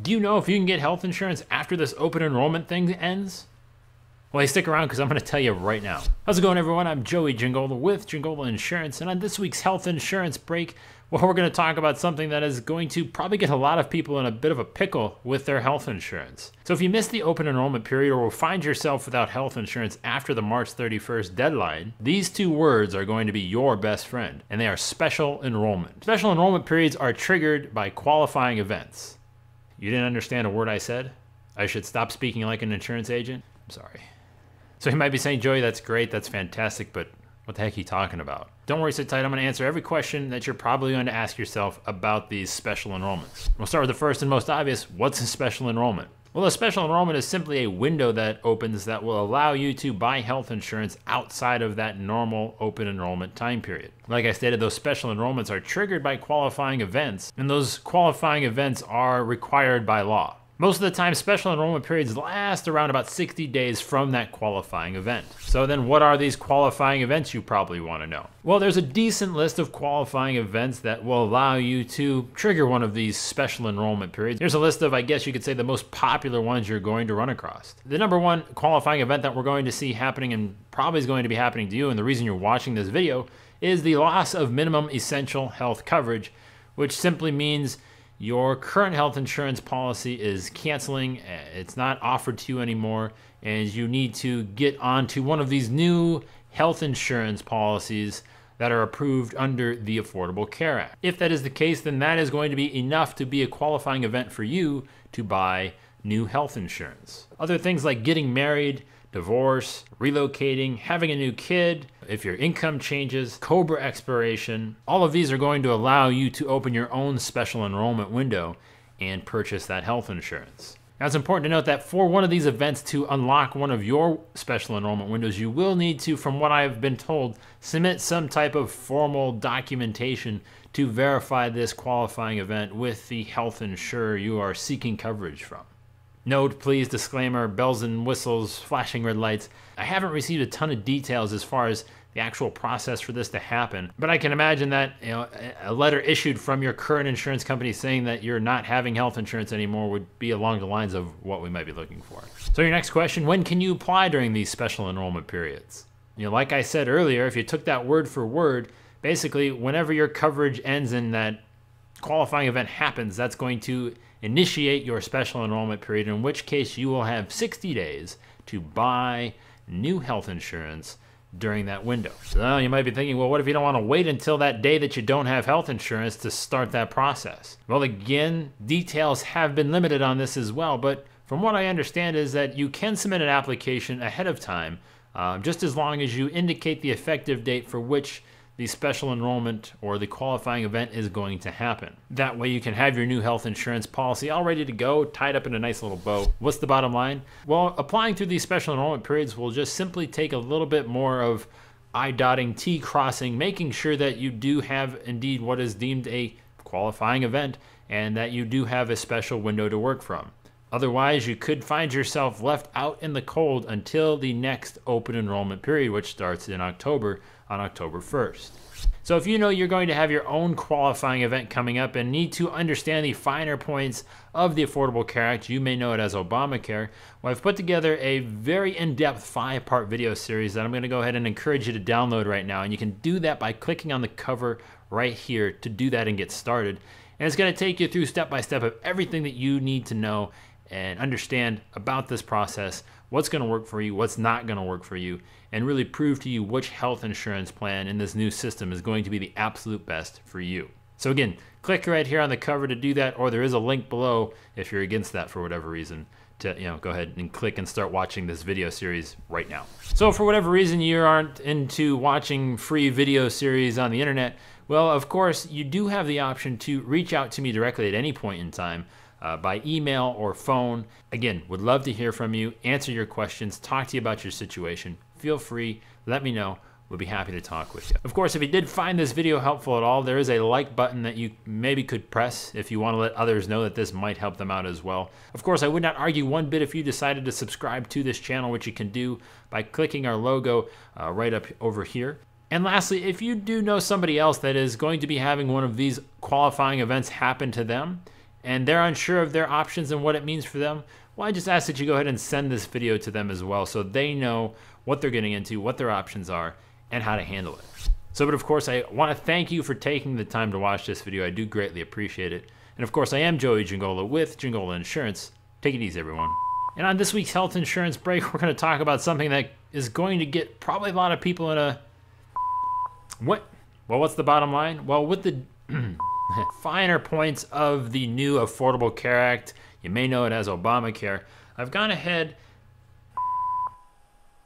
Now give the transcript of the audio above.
Do you know if you can get health insurance after this open enrollment thing ends? Well, hey, stick around because I'm going to tell you right now. How's it going, everyone? I'm Joey Jingola with Jingola Insurance, and on this week's health insurance break, well, we're going to talk about something that is going to probably get a lot of people in a bit of a pickle with their health insurance. So if you missed the open enrollment period or will find yourself without health insurance after the March 31st deadline, these two words are going to be your best friend, and they are special enrollment. Special enrollment periods are triggered by qualifying events. You didn't understand a word I said? I should stop speaking like an insurance agent? I'm sorry. So you might be saying, Joey, that's great, that's fantastic, but what the heck are you talking about? Don't worry, sit tight. I'm going to answer every question that you're probably going to ask yourself about these special enrollments. We'll start with the first and most obvious. What's a special enrollment? Well, a special enrollment is simply a window that opens that will allow you to buy health insurance outside of that normal open enrollment time period. Like I stated, those special enrollments are triggered by qualifying events, and those qualifying events are required by law. Most of the time, special enrollment periods last around about 60 days from that qualifying event. So then what are these qualifying events, you probably want to know? Well, there's a decent list of qualifying events that will allow you to trigger one of these special enrollment periods. Here's a list of, I guess you could say, the most popular ones you're going to run across. The number one qualifying event that we're going to see happening, and probably is going to be happening to you, and the reason you're watching this video, is the loss of minimum essential health coverage, which simply means your current health insurance policy is canceling, it's not offered to you anymore, and you need to get onto one of these new health insurance policies that are approved under the Affordable Care Act. If that is the case, then that is going to be enough to be a qualifying event for you to buy new health insurance. Other things like getting married, divorce, relocating, having a new kid, if your income changes, COBRA expiration, all of these are going to allow you to open your own special enrollment window and purchase that health insurance. Now, it's important to note that for one of these events to unlock one of your special enrollment windows, you will need to, from what I've been told, submit some type of formal documentation to verify this qualifying event with the health insurer you are seeking coverage from. Note, please, disclaimer, bells and whistles, flashing red lights. I haven't received a ton of details as far as the actual process for this to happen, but I can imagine that a letter issued from your current insurance company saying that you're not having health insurance anymore would be along the lines of what we might be looking for. So your next question, when can you apply during these special enrollment periods? Like I said earlier, if you took that word for word, basically whenever your coverage ends and that qualifying event happens, that's going to initiate your special enrollment period, in which case you will have 60 days to buy new health insurance during that window. So you might be thinking, well, what if you don't want to wait until that day that you don't have health insurance to start that process? Well, again, details have been limited on this as well, but from what I understand is that you can submit an application ahead of time, just as long as you indicate the effective date for which the special enrollment or the qualifying event is going to happen. That way you can have your new health insurance policy all ready to go, tied up in a nice little bow. What's the bottom line? Well, applying through these special enrollment periods will just simply take a little bit more of I dotting, T crossing, making sure that you do have indeed what is deemed a qualifying event and that you do have a special window to work from. Otherwise, you could find yourself left out in the cold until the next open enrollment period, which starts in October, on October 1st. So if you know you're going to have your own qualifying event coming up and need to understand the finer points of the Affordable Care Act, you may know it as Obamacare, well, I've put together a very in-depth 5-part video series that I'm going to go ahead and encourage you to download right now. And you can do that by clicking on the cover right here to do that and get started. And it's going to take you through step-by-step of everything that you need to know and understand about this process, what's going to work for you, what's not going to work for you, and really prove to you which health insurance plan in this new system is going to be the absolute best for you. So again, click right here on the cover to do that, or there is a link below if you're against that for whatever reason to go ahead and click and start watching this video series right now. So for whatever reason you aren't into watching free video series on the internet, well, of course, you do have the option to reach out to me directly at any point in time by email or phone. Again, would love to hear from you, answer your questions, talk to you about your situation. Feel free, let me know. We'll be happy to talk with you. Of course, if you did find this video helpful at all, there is a like button that you maybe could press if you want to let others know that this might help them out as well. Of course, I would not argue one bit if you decided to subscribe to this channel, which you can do by clicking our logo right up over here. And lastly, if you do know somebody else that is going to be having one of these qualifying events happen to them, and they're unsure of their options and what it means for them, well, I just ask that you go ahead and send this video to them as well so they know what they're getting into, what their options are, and how to handle it. So, but of course, I want to thank you for taking the time to watch this video. I do greatly appreciate it. And of course, I am Joey Giangola with Giangola Insurance. Take it easy, everyone. And on this week's health insurance break, we're going to talk about something that is going to get probably a lot of people in a... What? Well, what's the bottom line? Well, with the finer points of the new Affordable Care Act, you may know it as Obamacare, I've gone ahead